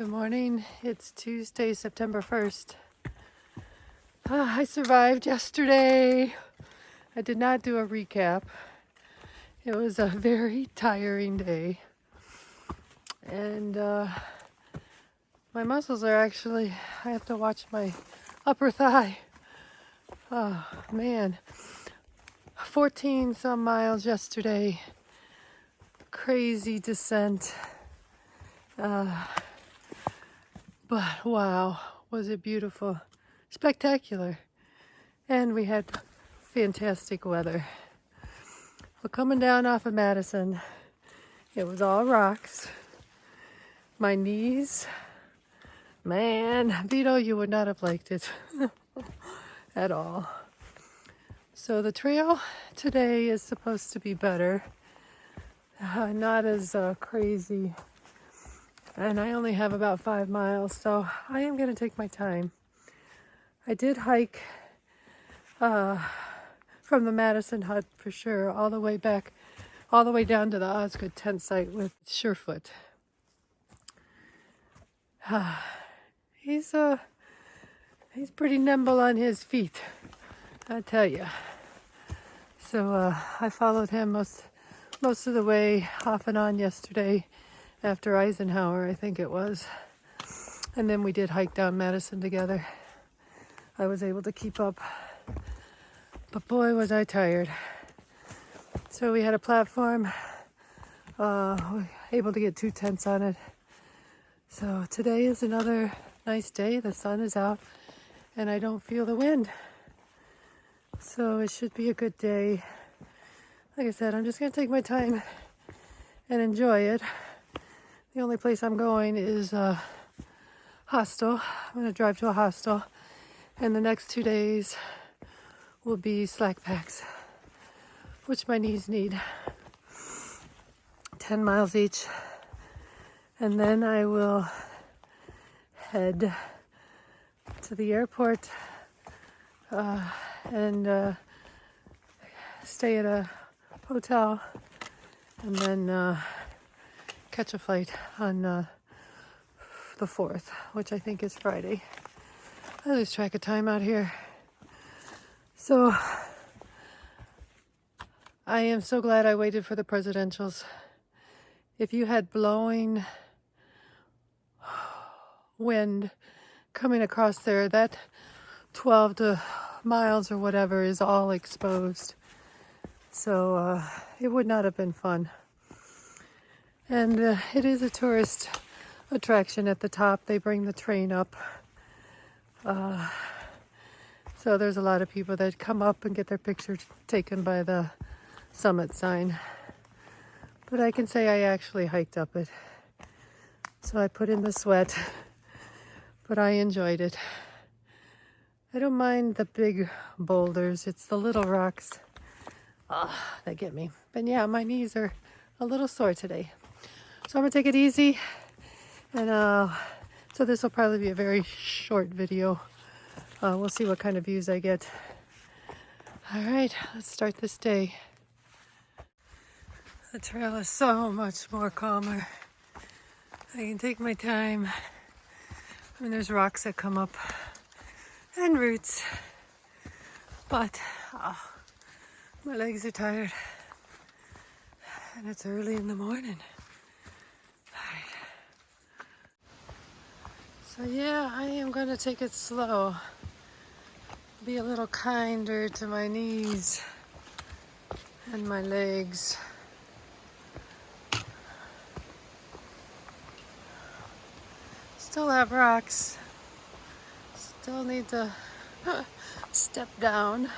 Good morning. It's Tuesday, September 1st. I survived yesterday. I did not do a recap. It was a very tiring day. And my muscles are actually, I have to watch my upper thigh. Oh, man. 14 some miles yesterday. Crazy descent. But wow, was it beautiful. Spectacular. And we had fantastic weather. We're coming down off of Madison. It was all rocks. My knees, man, Vito, you would not have liked it at all. So the trail today is supposed to be better. Not as crazy. And I only have about 5 miles, so I am going to take my time. I did hike from the Madison hut for sure, all the way back, all the way down to the Osgood tent site with Surefoot. He's pretty nimble on his feet, I tell you. So I followed him most of the way off and on yesterday. After Eisenhower, I think it was. And then we did hike down Madison together. I was able to keep up. But boy, was I tired. So we had a platform. Able to get 2 tents on it. So today is another nice day. The sun is out. And I don't feel the wind. So it should be a good day. Like I said, I'm just going to take my time and enjoy it. The only place I'm going is a hostel. I'm going to drive to a hostel. And the next 2 days will be slack packs, which my knees need. 10 miles each. And then I will head to the airport and stay at a hotel. And then catch a flight on the 4th, which I think is Friday. I lose track of time out here. So I am so glad I waited for the presidentials. If you had blowing wind coming across there, that 12 miles or whatever is all exposed. So it would not have been fun. And it is a tourist attraction at the top. They bring the train up. So there's a lot of people that come up and get their picture taken by the summit sign. But I can say I actually hiked up it. So I put in the sweat. But I enjoyed it. I don't mind the big boulders. It's the little rocks that get me. But yeah, my knees are a little sore today. So I'm going to take it easy, and so this will probably be a very short video. We'll see what kind of views I get. All right, let's start this day. The trail is so much more calmer. I can take my time. I mean, there's rocks that come up and roots, but my legs are tired, and it's early in the morning. So yeah, I am going to take it slow. Be a little kinder to my knees and my legs. Still have rocks. Still need to step down.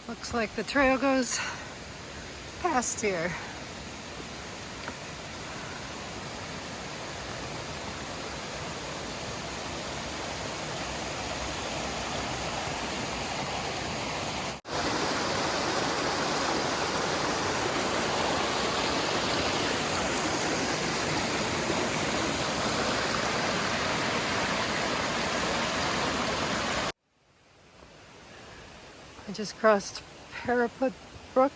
Looks like the trail goes past here. I just crossed Parapet Brook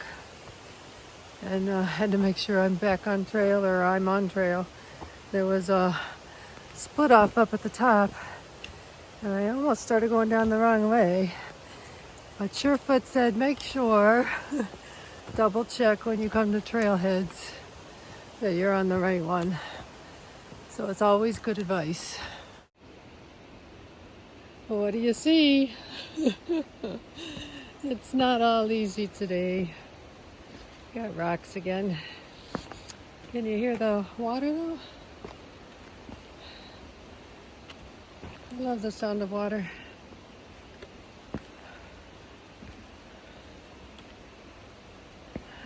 and had to make sure I'm back on trail or I'm on trail. There was a split off up at the top, and I almost started going down the wrong way. But Surefoot said, make sure, double check when you come to trailheads that you're on the right one. So it's always good advice. Well, what do you see? It's not all easy today. Got rocks again. Can you hear the water though? I love the sound of water.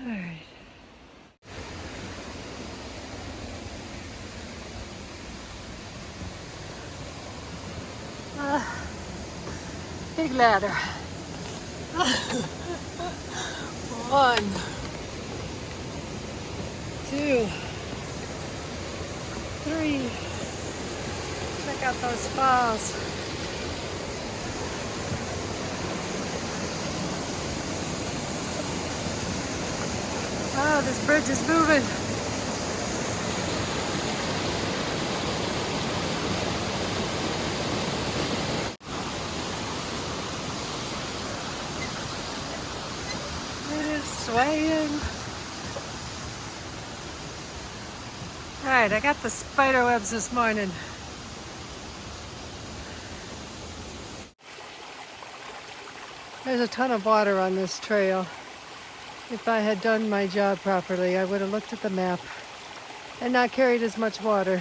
All right. Big ladder. 1, 2, 3. Check out those falls. Oh, this bridge is moving. It is swaying. All right, I got the spider webs this morning. There's a ton of water on this trail. If I had done my job properly, I would have looked at the map and not carried as much water.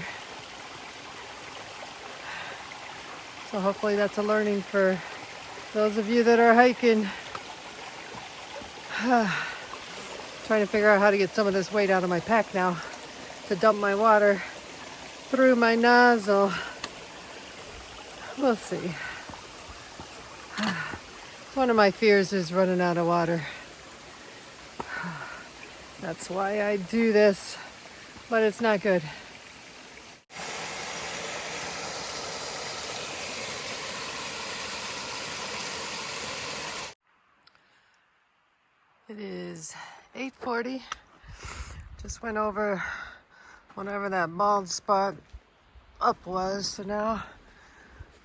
So hopefully that's a learning for those of you that are hiking. Trying to figure out how to get some of this weight out of my pack now to dump my water through my nozzle. We'll see. One of my fears is running out of water. That's why I do this, but it's not good. It is 8:40. Just went over whatever that bald spot up was, so now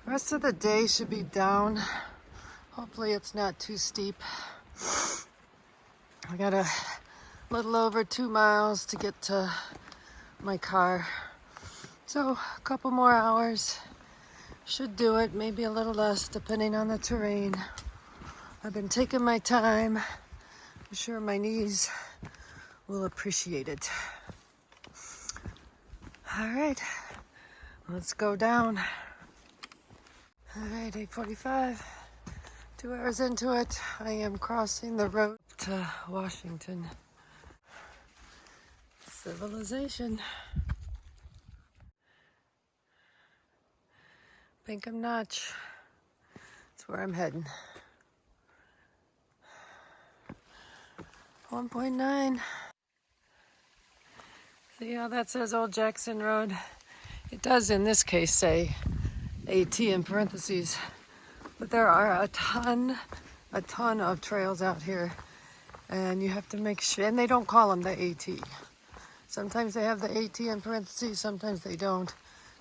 the rest of the day should be down. Hopefully it's not too steep. I got a little over 2 miles to get to my car. So a couple more hours should do it, maybe a little less depending on the terrain. I've been taking my time. I'm sure my knees will appreciate it. All right, let's go down. All right, 8:45. 2 hours into it, I am crossing the road to Washington. Civilization. Pinkham Notch. That's where I'm heading. 1.9. See how that says Old Jackson Road? It does in this case say AT in parentheses. But there are a ton of trails out here, and you have to make sure, and they don't call them the AT. Sometimes they have the AT in parentheses, sometimes they don't.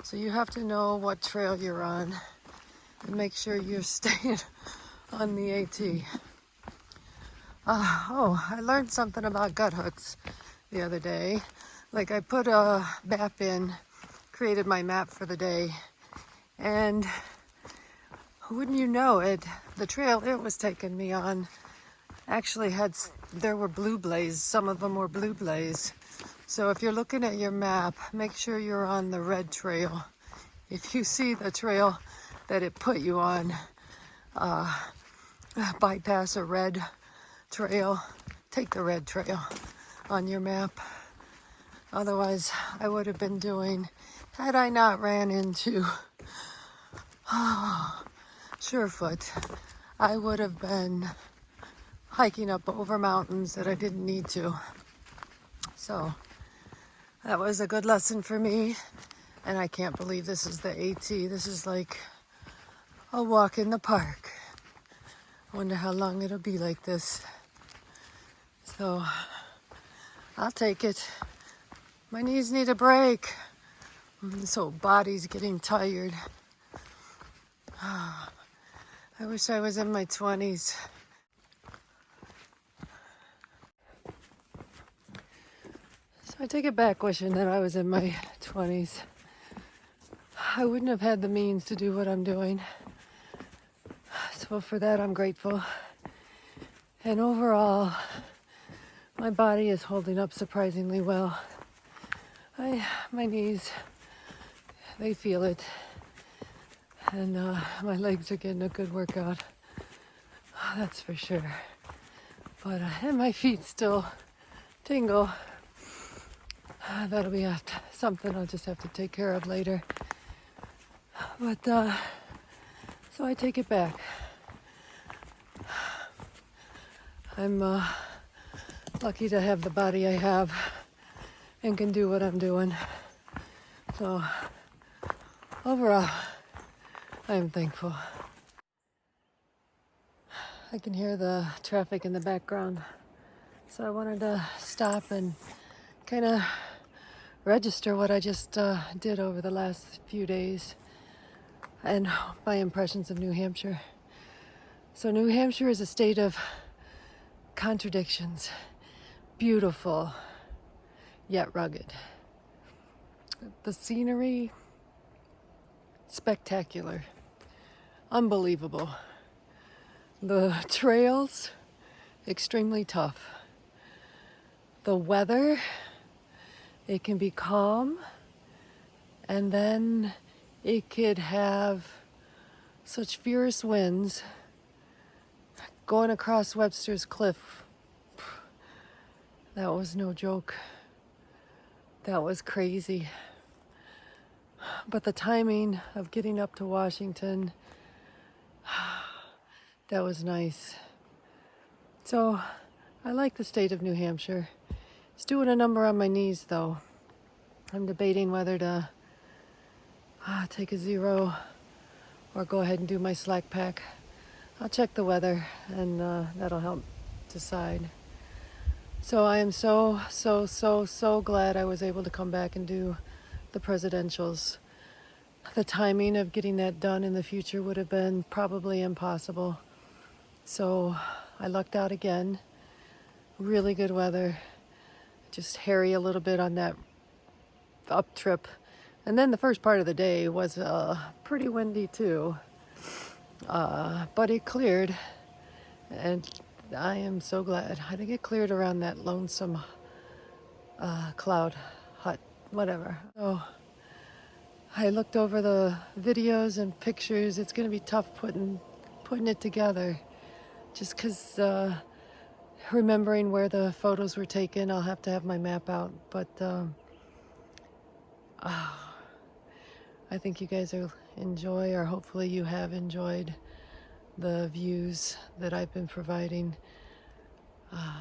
So you have to know what trail you're on and make sure you're staying on the AT. I learned something about gut hooks the other day. Like I put a map in, created my map for the day, and wouldn't you know it, the trail it was taking me on actually there were blue blaze. Some of them were blue blaze. So if you're looking at your map, make sure you're on the red trail. If you see the trail that it put you on, bypass a red trail, take the red trail on your map. Otherwise, I would have been doing, had I not ran into Surefoot, I would have been hiking up over mountains that I didn't need to. So that was a good lesson for me, and I can't believe this is the AT. This is like a walk in the park. I wonder how long it'll be like this. So I'll take it. My knees need a break. This whole body's getting tired. I wish I was in my 20s. So I take it back wishing that I was in my 20s. I wouldn't have had the means to do what I'm doing. So for that, I'm grateful. And overall, my body is holding up surprisingly well. My knees, they feel it. And my legs are getting a good workout. That's for sure. But and my feet still tingle. That'll be something I'll just have to take care of later. But so I take it back. I'm lucky to have the body I have and can do what I'm doing. So overall, I am thankful. I can hear the traffic in the background. So I wanted to stop and kind of register what I just did over the last few days and my impressions of New Hampshire. So New Hampshire is a state of contradictions. Beautiful, yet rugged. The scenery, spectacular, unbelievable. The trails, extremely tough. The weather, it can be calm, and then it could have such fierce winds. Going across Webster's Cliff, that was no joke. That was crazy. But the timing of getting up to Washington, that was nice. So I like the state of New Hampshire. It's doing a number on my knees though. I'm debating whether to take a 0 or go ahead and do my slack pack. I'll check the weather and that'll help decide. So I am so glad I was able to come back and do the presidentials. The timing of getting that done in the future would have been probably impossible. So I lucked out again. Really good weather. Just hairy a little bit on that up trip. And then the first part of the day was pretty windy too. But it cleared, and I am so glad. I think it cleared around that lonesome cloud hut, whatever. So I looked over the videos and pictures. It's going to be tough putting it together, just because remembering where the photos were taken, I'll have to have my map out. But I think you guys will enjoy, or hopefully you have enjoyed, the views that I've been providing.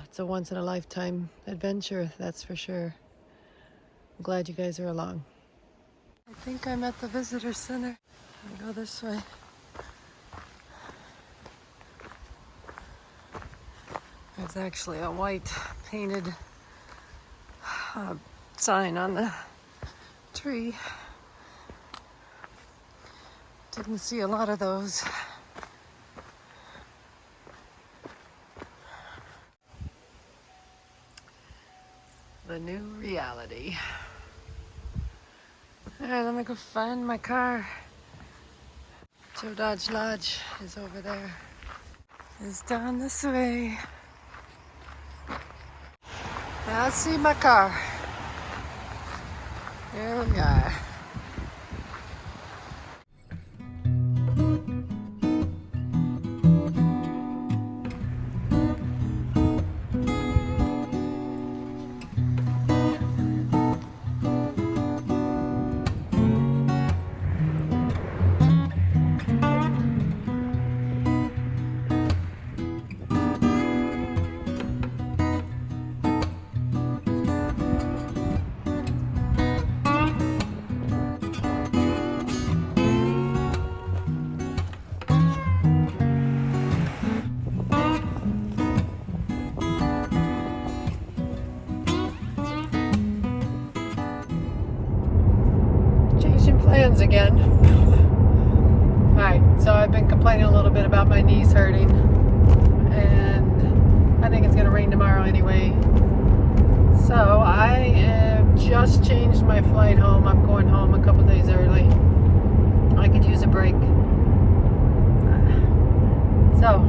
It's a once-in-a-lifetime adventure, that's for sure. I'm glad you guys are along. I think I'm at the visitor center. I'll go this way. There's actually a white painted sign on the tree. Didn't see a lot of those. The new reality. All right, let me go find my car. Joe Dodge Lodge is over there. It's down this way. Now I see my car. Here we are. Contradictions again. Alright, so I've been complaining a little bit about my knees hurting, and I think it's going to rain tomorrow anyway. So I have just changed my flight home. I'm going home a couple days early. I could use a break. So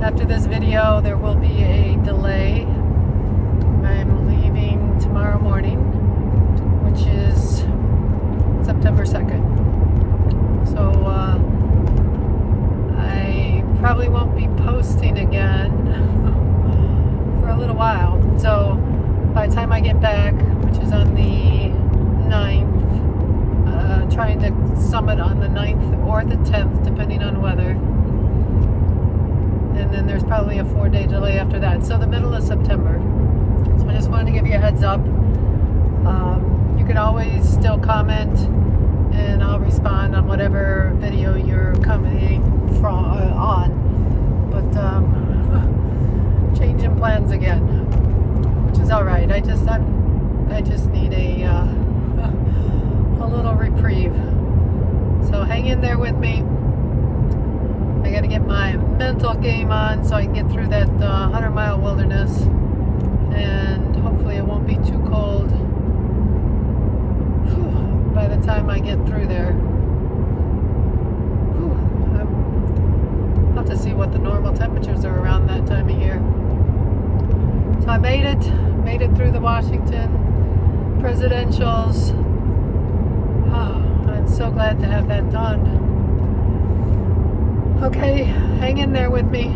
after this video there will be a delay. I'm leaving tomorrow morning, which is September 2nd. So I probably won't be posting again for a little while. So by the time I get back, which is on the 9th, trying to summit on the 9th or the 10th, depending on weather. And then there's probably a 4-day delay after that. So the middle of September. So I just wanted to give you a heads up. You can always still comment, and I'll respond on whatever video you're commenting on. But changing plans again, which is all right. I just need a little reprieve. So hang in there with me. I got to get my mental game on so I can get through that 100-mile wilderness, and hopefully it won't be too cold by the time I get through there. I'll have to see what the normal temperatures are around that time of year. So I made it through the Washington presidentials. Oh, I'm so glad to have that done. Okay, hang in there with me.